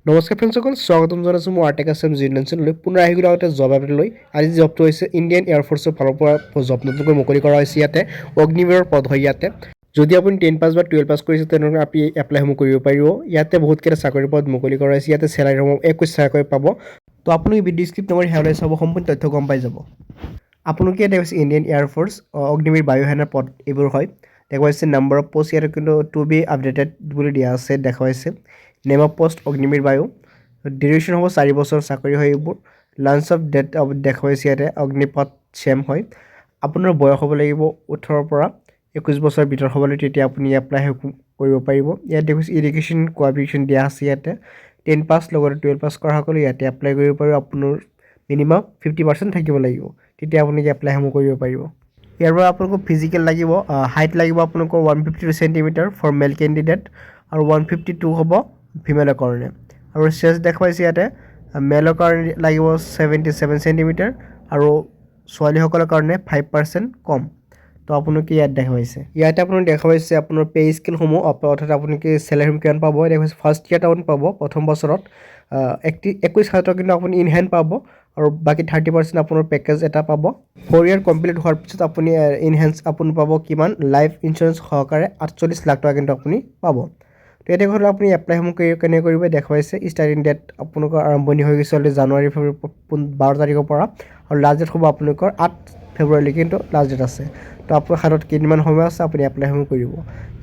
নমস্কাৰ ফ্ৰেণ্ডসকল, স্বাগতম জনাইছোঁ মই আৰ্টেক আছাম জিনেঞ্চনলৈ। পুনৰ আহি গ'লো এটা জব আপডেট লৈ। আজি জবটো হৈছে ইণ্ডিয়ান এয়াৰফ'ৰ্চৰ ফালৰ পৰা জব নতুনকৈ মুকলি কৰা হৈছে। ইয়াতে অগ্নিবীৰৰ পদ হয়। ইয়াতে যদি আপুনি 10 পাছ বা 12 পাছ কৰিছে তেনেহ'লে আপুনি এপ্লাইসমূহ কৰিব পাৰিব। ইয়াতে বহুতকেইটা চাকৰিৰ পদ মুকলি কৰা হৈছে। ইয়াতে চেলাৰীসমূহ 21 হাজাৰকৈ পাব। তো আপুনি ভিডিঅ' স্ক্ৰিপ্ট নম্বৰ হেয়াৰলৈ চাব, সম্পূৰ্ণ তথ্য গম পাই যাব। আপোনালোকে ইয়াতে হৈছে ইণ্ডিয়ান এয়াৰফ'ৰ্চ অগ্নিবীৰ বায়ুসেনাৰ পদ এইবোৰ হয়। দেখুৱাইছে নাম্বাৰ অফ পষ্ট ইয়াতে কিন্তু টু বি আপডেটেড বুলি দিয়া আছে। দেখুৱাইছে নেম অফ পষ্ট অগ্নিবীৰ বায়ু, ডিউৰেশ্যন হ'ব 4 বছৰ চাকৰি হয় এইবোৰ। লাঞ্চ অফ ডেট দেখুৱাইছে ইয়াতে অগ্নিপথ চেম হয়। আপোনাৰ বয়স হ'ব লাগিব 18 পৰা 21 বছৰৰ ভিতৰত হ'ব লাগিব, তেতিয়া আপুনি এপ্লাই কৰিব পাৰিব। ইয়াত দেখুৱাইছে এডুকেশ্যন কোৱালিফিকেশ্যন দিয়া আছে। ইয়াতে 10 পাছ লগতে 12 পাছ কৰা সকলে ইয়াতে এপ্লাই কৰিব পাৰিব। আপোনাৰ মিনিমাম 50% থাকিব লাগিব, তেতিয়া আপুনি এপ্লাইসমূহ কৰিব পাৰিব। ইয়াৰ পৰা আপোনালোকক ফিজিকেল লাগিব, হাইট লাগিব আপোনালোকৰ 152 চেণ্টিমিটাৰ ফৰ মেল কেণ্ডিডেট আৰু 152 হ'ব ফিমেলৰ কাৰণে। আৰু চেষ্ট দেখুৱাইছে ইয়াতে মেলৰ কাৰণে লাগিব 77 চেণ্টিমিটাৰ আৰু ছোৱালীসকলৰ কাৰণে 5% কম। তো আপোনালোকে ইয়াত দেখুৱাইছে। ইয়াতে আপোনাক দেখুৱাইছে আপোনাৰ পে' স্কেলসমূহ, অৰ্থাৎ আপোনালোকে চেলাৰী কিমান পাব। দেখুৱাইছে ফাৰ্ষ্ট ইয়াৰ টাউন পাব প্ৰথম বছৰত 21,000 কিন্তু আপুনি ইন হেণ্ড পাব আৰু বাকী 30% আপোনাৰ পেকেজ এটা পাব। 4 ইয়াৰ কমপ্লিট হোৱাৰ পিছত আপুনি ইন হেণ্ড আপুনি পাব কিমান, লাইফ ইঞ্চুৰেঞ্চ সহকাৰে 48 লাখ টকা কিন্তু আপুনি পাব। তো ইয়াতে ঘৰত আপুনি এপ্লাইসমূহ কেনেকৈ কৰিব দেখুৱাইছে। ষ্টাৰ্টিং ডেট আপোনালোকৰ আৰম্ভণি হৈ গৈছে অলৰেডি জানুৱাৰী 12 তাৰিখৰ পৰা, আৰু লাষ্ট ডেট হ'ব আপোনালোকৰ 8 ফেব্ৰুৱাৰীলৈ কিন্তু লাষ্ট ডেট আছে। তো আপোনাৰ হাতত কেইদিনমান সময় আছে, আপুনি এপ্লাইসমূহ কৰিব।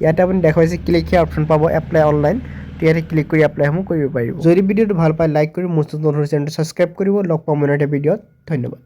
ইয়াতে আপুনি দেখুৱাইছে ক্লিক হিয়াৰ অপশ্যন পাব এপ্লাই অনলাইন। তো ইয়াতে ক্লিক কৰি এপ্লাইসমূহ কৰিব পাৰিব। যদি ভিডিঅ'টো ভাল পায় লাইক কৰি মোৰ নতুন চেনেলটো ছাবস্ক্ৰাইব কৰিব। লগ পাম অন্য এটা ভিডিঅ'ত। ধন্যবাদ।